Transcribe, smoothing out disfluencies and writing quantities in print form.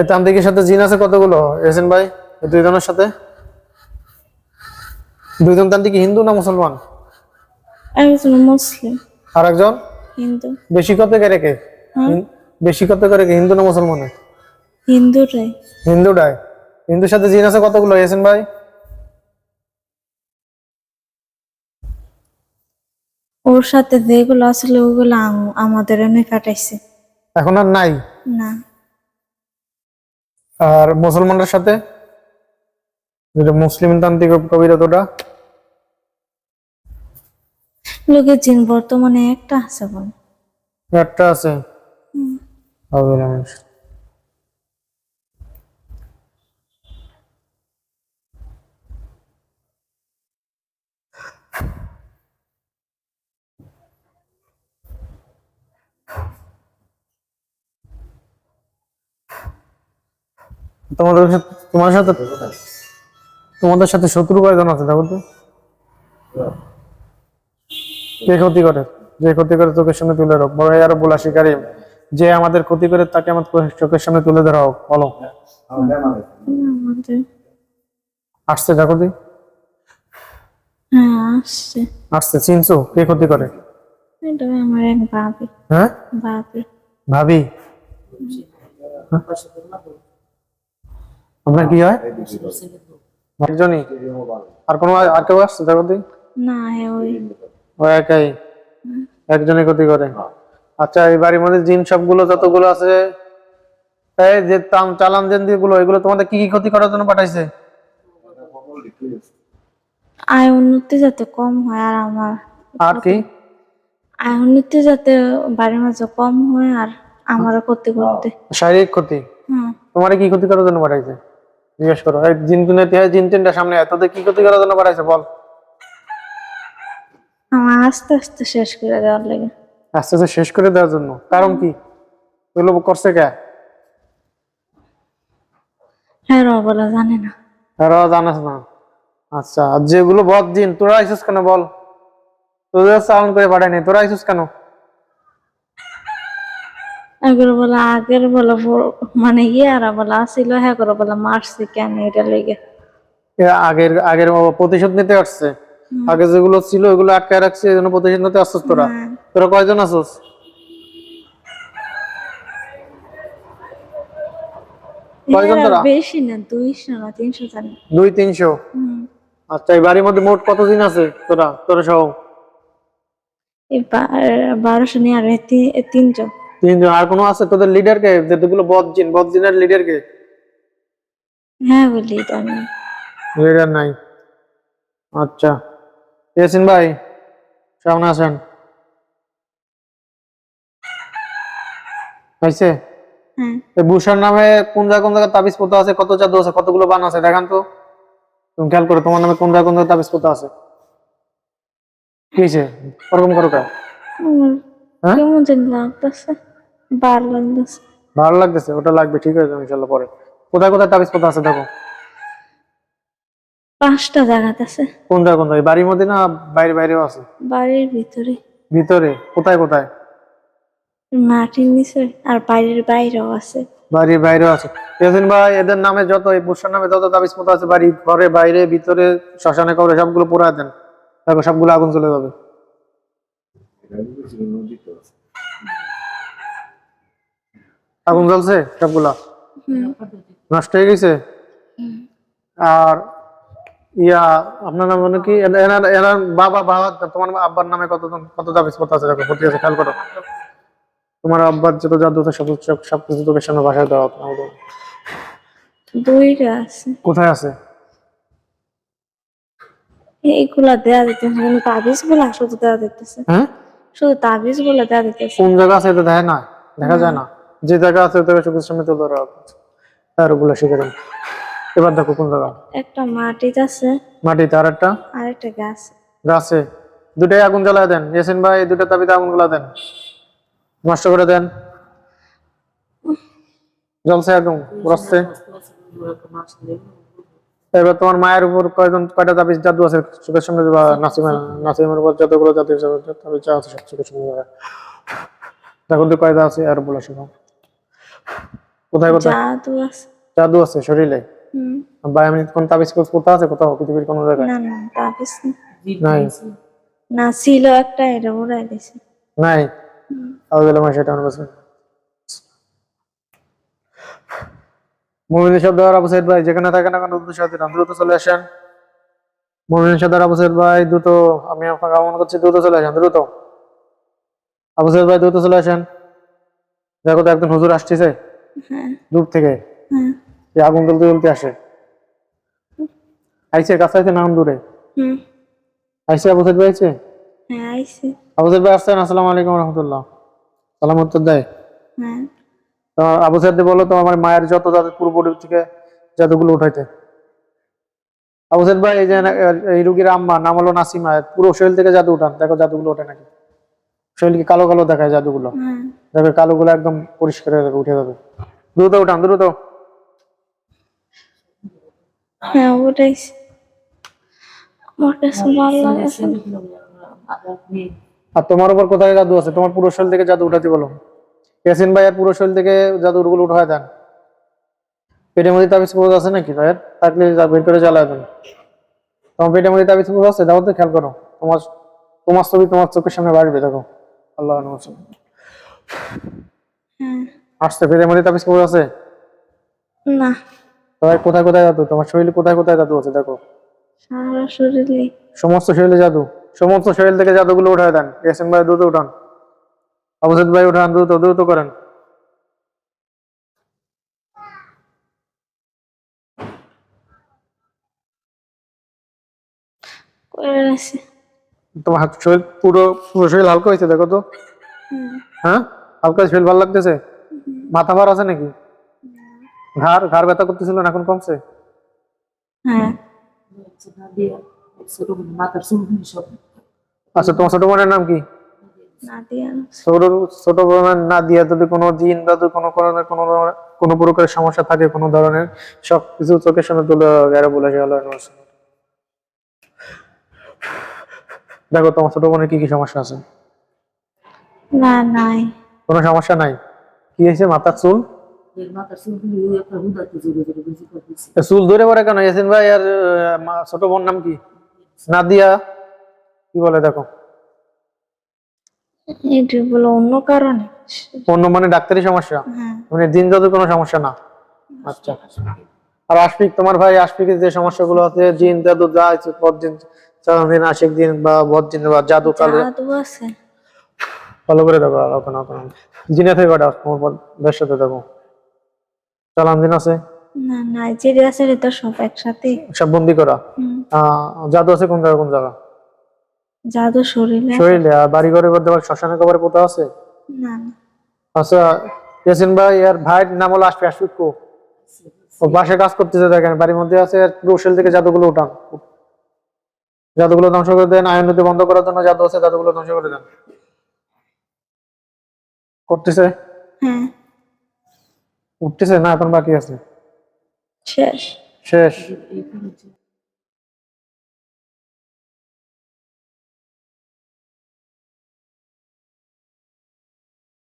তান্ত্রিকের সাথে জিন আছে কতগুলো এসেন ভাই? দুইজনের সাথে দুইজন তান্ত্রিক হিন্দু না মুসলমান? একজন মুসলিম আর একজন হিন্দু। বেশি কত করে কে? হ্যাঁ, বেশি কত করে কে, হিন্দু না মুসলমানে? হিন্দুরাই। হিন্দুটাই। হিন্দুর সাথে জিন আছে কতগুলো এসেন ভাই? ওর সাথে যেগুলো আসলে ওগুলো আমাদের এনে কাটাইছে। এখন আর নাই? না, আর মুসলমানদের সাথে যেটা মুসলিম তান্ত্রিক কবিরাতটা? লোকের জিন বর্তমানে একটা আছে বল। একটা আছে। তোমাদের সাথে তোমার সাথে তোমাদের সাথে শত্রু কয়জন আছে দেখো তো? কে ক্ষতি করে? যে ক্ষতি করে চোখের সামনে তুলে রাখ, বড় আর বলা শিকারী যে আমাদের ক্ষতি করে তাকে আমার চোখের সামনে তুলে ধরা হোক, বলো। আমাদের আসছে দেখো তুই? হ্যাঁ আসছে। আসছে, চিনছো কে ক্ষতি করে? এটা আমার এক ভাবি। হ্যাঁ, ভাবি। ভাবি। আপনার কি হয়? একজনই? আর কোনো আর কেউ আসছে দেখো তুই? না, হ্যাঁ ওই ও একাই? একজনই ক্ষতি করে? আচ্ছা, এই বাড়ির মধ্যে জিন সবগুলো যতগুলো আছে, এই যে চালান দেন গুলো, এগুলো তোমাদের কি কি ক্ষতি করার জন্য পাঠাইছে? আয় উন্নতি যাতে কম হয় আর আমার আর কি? আয় উন্নতি যাতে বাড়ির মাঝে কম হয় আর আমারও ক্ষতি করতে। শারীরিক ক্ষতি? হুম, তোমার কি ক্ষতি করার জন্য পাঠাইছে জিজ্ঞেস করো। এই জিন দুনিয়াতে হয়, জিন তিনটা সামনে হয়, তোদের কি ক্ষতি করার জন্য পাঠাইছে বল? আমার আস্তে আস্তে শেষ করে দেওয়ার লাগে। আস্তে আস্তে শেষ করে দেওয়ার জন্য? কারণ কি এগুলো করছে কে? হ্যাঁ বলা জানে না। তারা জানাস না? আচ্ছা, আর যেগুলো বদ জিন, তোরা আইসুস কেন বল? তোদের চালান করে পাঠায়নি, তোরা আইসুস কেন? এগুলো বলা আগের বলা মানে আর বলা আসছিল, হ্যাঁ করে বলা মারছে কেন এটা লেগে। আগের আগের প্রতিশোধ নিতে আসছে? আগে যেগুলো ছিল ওগুলো আটকায় রাখছে, এই জন্য প্রতিশোধ নিতে আসছিস তোরা? হ্যাঁ। তোরা কয়জন আসছিস? কয়জন তোরা? বেশি না, 200 না 300 জানি। 200-300? আচ্ছা, এই বাড়ির মধ্যে মোট কতদিন আছে তোরা তোরা সহ? এবার 1200 নিয়ে আর 300। 3জন। আর কোনো আছে তোদের লিডার কে? যেগুলো বদ জিন, বদ জিনের লিডার কে? হ্যাঁ বলি এটা আমি। লিডার নাই? আচ্ছা, ইয়াসিন ভাই সামনে আসেন। হয়েছে? হ্যাঁ, এই বুসার নামে কোন জায়গায় তাবিজ পোতা আছে, কত জাদু আছে, কতগুলো বান আছে দেখান তো। তুমি খেয়াল করো তোমার নামে কোন জায়গায় তাবিজ পোতা আছে। কি হয়েছে ওরকম করো কে? আমার হ্যাঁ, কেমন জানি লাগতেছে, বার লাগতেছে। ভালো লাগতেছে? ওটা লাগবে, ঠিক আছে ইনশাল্লাহ পরে। কোথায় কোথায় তাবিজ পোতা আছে দেখো। 5টা জায়গাতে আছে। কোন জায়গায়? বাড়ির মধ্যে না বাইরে বাইরেও আছে? বাড়ির ভিতরে, ভিতরে? কোথায় কোথায়? মাটির নিচে আর বাড়ির বাইরেও আছে। বাড়ির বাইরেও আছে? ইয়াসিন ভাই, এদের নামে যত, এই বুসার নামে যত তাবিজ পোতা আছে, বাড়ি ঘরে বাইরে ভিতরে শ্মশানে কবরে, সবগুলো পোড়ায় দেন। দেখো সবগুলো আগুন চলে যাবে। আগুন জ্বলছে সবগুলা? নষ্ট হয়ে গেছে? আর ইয়া আপনার নাম মানে কি? এনার এনার বাবা বাবা তোমার আব্বার নামে কত তাবিজ পোতা আছে দেখো, ক্ষতি আছে খেয়াল করো। তোমার আব্বার যত জাদু আছে সবকিছু তোকে সামনে বাসায় দেওয়া হবে। 2টা আছে। কোথায় আছে? এইগুলা দেয়া দিতেছে, কিন্তু তাবিজ গুলা শুধু দেয়া দিতেছে। হ্যাঁ, শুধু তাবিজ গুলা দেয়া দিতেছে। কোন জায়গা আছে এটা দেখে না, দেখা যায় না। যে জায়গা আছে তোকে চোখের সামনে তুলে ধরা হবে, তার ওগুলো শিখে দেন। এবার দেখো কোন জায়গা। একটা মাটিতে আছে, মাটিতে? আর একটা আর একটা গাছ। গাছে? দুটাই আগুন জ্বালায় দেন ইয়াসিন ভাই, দুটা তাবিতে আগুন গুলা দেন, নষ্ট করে দেন। জ্বলছে আগুন, বসছে। এবার তোমার মায়ের উপর কয়টা তাবিজ জাদু আছে চোখের সামনে দিবা, নাসিমের উপর যতগুলো জাদু তাবিজ আছে সব চোখের সামনে দিবা। দেখো তো কয়টা আছে আর বলে শোনো। কোথায় কোথায় জাদু আছে। জাদু আছে শরীরে? হুম। ভাই আমি কোন তাবিজ কোথাও আছে কোথাও পৃথিবীর কোনো জায়গায়? না না তাবিজ না। নাই না ছিল একটা, এটা উড়াই দিছে। নাই। হুম। আউযুবিল্লাহি মিনাশ শাইতানির রাজিম। মুমিনের শব্দ আর আবু সাইদ ভাই যেখানে থাকেন না কেন দ্রুত সাথে দ্রুত চলে আসেন। মুমিনের শব্দ আর আবু সাইদ ভাই দ্রুত, আমি আপনাকে আহ্বান করছি দ্রুত চলে আসেন দ্রুত। আবু সাইদ ভাই দ্রুত চলে আসেন। দেখো তো একজন হুজুর আসতেছে হ্যাঁ দূর থেকে, হ্যাঁ। এই আগুন জ্বলতে জ্বলতে আসে। আইসে কাছে আইসে নাম দূরে হুম। আইসে আবু সাইদ ভাই আইসে। হ্যাঁ আইছে। আবু সাইদ ভাই আসছেন, আসসালামু আলাইকুম রহমতুল্লাহ। সালাম উত্তর দেয়। হ্যাঁ। তো আবু সাইদ বলো তো আমার মায়ের যত জাদু পূর্ব থেকে জাদুগুলো উঠাইতে। আবু সাইদ ভাই এই যে এই রুগীর আম্মা নাম হলো নাসিমা, পুরো শরীর থেকে জাদু উঠান, দেখো জাদুগুলো ওঠে নাকি। শরীরকে কালো কালো দেখায় জাদুগুলো, হ্যাঁ দেখো কালোগুলো একদম পরিষ্কার হয়ে যাবে, উঠে যাবে। দ্রুত উঠান দ্রুত। হ্যাঁ উঠাইছে। আমার কাছে ভালো লাগছে না। আর তোমার উপর কোথায় জাদু আছে? তোমার পুরো শরীর থেকে জাদু উঠাতে বলো। ইয়াসিন ভাইয়ের পুরো শরীর থেকে জাদুগুলো উঠায় দেন। পেটের মধ্যে তাবিজ কবজ আছে নাকি ভাইয়ের? থাকলে বের করে জ্বালায় দেন। তোমার পেটের মধ্যে তাবিজ কবজ আছে? দাও তো, খেয়াল করো। তোমার তোমার ছবি তোমার চোখের সামনে বাড়বে, দেখো। আল্লাহ হ্যাঁ। আসছে, পেটের মধ্যে তাবিজ কবজ আছে? না তোমার কোথায় কোথায় জাদু? তোমার শরীরে কোথায় কোথায় জাদু আছে দেখো। সারা শরীরে। সমস্ত শরীরে জাদু, সমস্ত শরীর থেকে জাদুগুলো উঠায় দেন। ইয়াসিন ভাই দ্রুত উঠান, আবু সাইদ ভাই উঠান, দ্রুত দ্রুত করেন। করে আছে। তোমার হাত শরীর পুরো পুরো শরীর হালকা হয়েছে দেখো তো। হুম। হ্যাঁ, হালকা শরীর ভালো লাগতেছে? মাথা ভার আছে নাকি? ঘাড় ঘাড় ব্যথা করতেছিল না, এখন কমছে? হ্যাঁ। আচ্ছা, তোমার ছোট বোনের নাম কি? নাদিয়া। ছোট ছোট বোনের নাদিয়া। যদি কোনো জিন দাদু কোনো ধরনের কোনো প্রকারের সমস্যা থাকে, কোনো ধরনের, সবকিছু চোখের সামনে তুলে গেড়ে বলে আসে আল্লাহর নামে। দেখো তোমার ছোট বোনের কি কি সমস্যা আছে? না নাই। কোনো সমস্যা নাই? কি হয়েছে? মাথার চুল? চুল ধরে পড়ে কেন ইয়াসিন ভাই? আর ছোট বোন নাম কি? নাদিয়া। কি বলে দেখো। এটা বলো অন্য কারণে। অন্য মানে ডাক্তারি সমস্যা? হ্যাঁ। মানে দিন যাদের কোনো সমস্যা না? আচ্ছা। আর আশফিক, তোমার ভাই আশফিকের যে সমস্যাগুলো আছে, জিন জাদু যা আছে, বদজিন, চালান দিন, আশিক দিন বা বদজিন বা জাদু কালে, জাদু আছে। ভালো করে দেখো। জিনে থেকে কটা তোমার বের সাথে দেখো। চালান দিন আছে? না নাইজেরিয়া আছে তো সব একসাথে। সব বন্দি করা। হুম। জাদু আছে কোন জায়গা কোন জায়গা? জাদু শরীরে। শরীরে। আর বাড়ি ঘরে করতে পারে, শ্মশানে কবরে কোথাও আছে? না না। আচ্ছা, ইয়াসিন ভাই এর ভাইয়ের নাম হলো আশফিক। আশফিক কো? ও বাসায় কাজ করতেছে, দেখেন বাড়ির মধ্যে আছে। পুরো শরীর থেকে জাদুগুলো উঠান, জাদুগুলো ধ্বংস করে দেন। আয়ন নদী বন্ধ করার জন্য জাদু আছে, জাদুগুলো ধ্বংস করে দেন। করতেছে? হ্যাঁ। উঠতেছে না, এখন বাকি আছে? শেষ। শেষ।